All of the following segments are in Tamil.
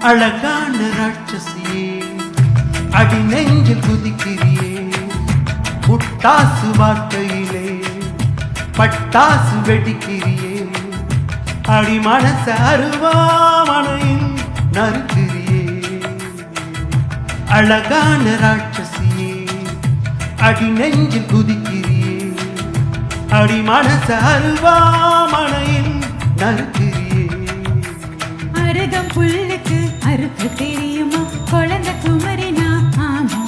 அழகான ராட்சசியே அடி நெஞ்சில் குதிக்கிறியே முட்டாசு வார்த்தையிலே பட்டாசு வெடிக்கிறியே அடி மனச அருவாமனையில் நறுக்கிறியே அழகான ராட்சசியே அடி நெஞ்சில் குதிக்கிறியே அடி மனச அருவாமனையில் நறுக்கிறியே அருகம் புல்லுக்கு அறுப்பு தெரியுமா குழந்தை குமரினா ஆமா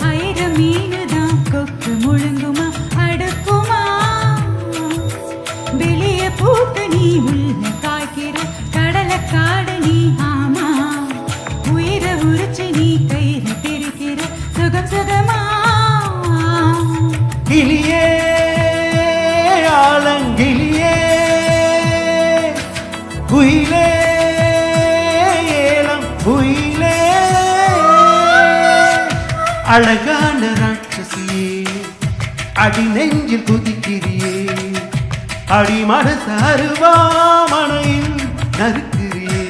ஆயிரம் மீனுதான் கொக்கு முழுங்குமா அடுக்குமா வெளிய பூத்து நீ உள்ள காய்க்கிற கடலை காடு நீ ஆமா உயிரை உரிச்சு நீ கையில தெரிக்கிற சுகம் சுகமா கிளியே ஆலங்கிளியே குயிலே ஏலம் குயிலே அழகான ராட்சசியே அடி நெஞ்சில் குதிக்கிறியே அடி மனச அருவாமனையில் நறுக்கிறியே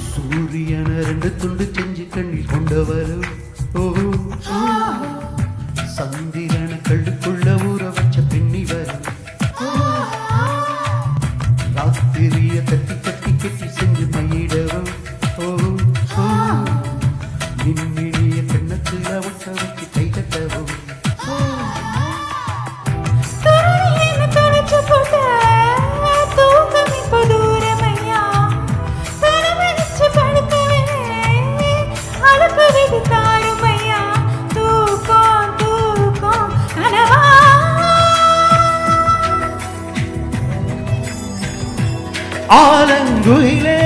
சூரியன ரெண்டு துண்டு செஞ்சு கண்ணில் கொண்டவரும் சந்திரன கள்ளுக்குள்ள ஊற வச்ச பெண்ணி வரும் ராத்திரிய தட்டி தட்டி கட்டி செஞ்சு மையிடவும் மின்மிழிய கண்ணத்துல ஒட்ட வச்சு கை தட்டவும் ஆலங்குயிலே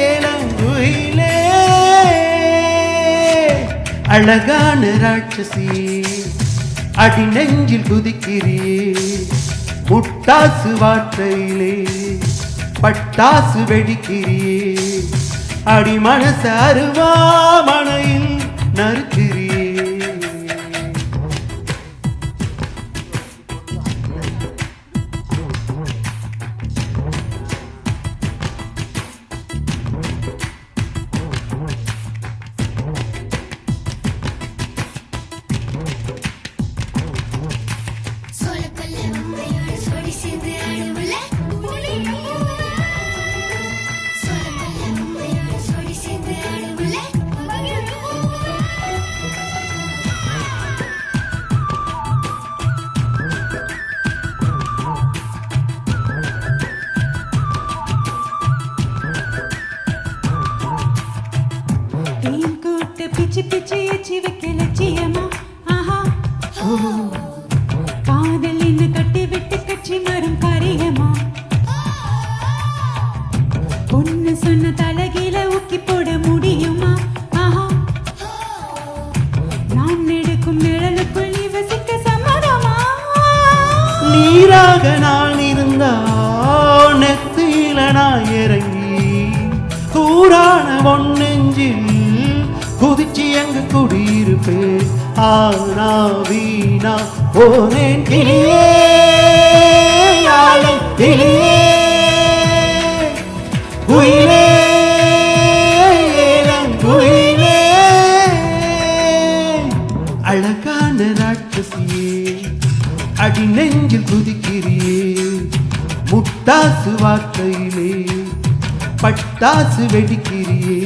ஏலங்குயிலே அழகான ராட்சசியே அடி நெஞ்சில் குதிக்கிறியே முட்டாசு வார்த்தையிலே பட்டாசு வெடிக்கிறியே அடி மனச அருவாமனையில் நறுக்கிறியே பிச்சு பிச்சு எச்சி வைக்க லட்சியமா ஆஹா காதல் என்ன கட்டி விட்டு கட்சி மரம் காரியமா பொண்ணு சொன்ன தலகில ஊக்கி போட முடியுமா ஆஹா நான் எடுக்கும் நிழலுக்குள் நீ வசிக்க சம்மதமா நீராக நான் இருந்தா நெத்தியில நான் இறங்கி கூறான ஒன்னெஞ்சில் குதிச்சு எங்க குடியிருப்பே ஆனா வீணா போனேன் கிளியே கிளியே குயிலே குயிலே அழகான ராட்சசியே அடி நெஞ்சில் குதிக்கிறியே முட்டாசு வார்த்தையிலே பட்டாசு வெடிக்கிறியே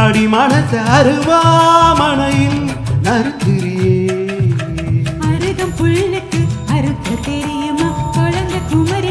அடி மனச அருவாமனையில் நறுக்கிறியே அருகம் புல்லுக்கு அறுக்க தெரியுமா குழந்தை குமரி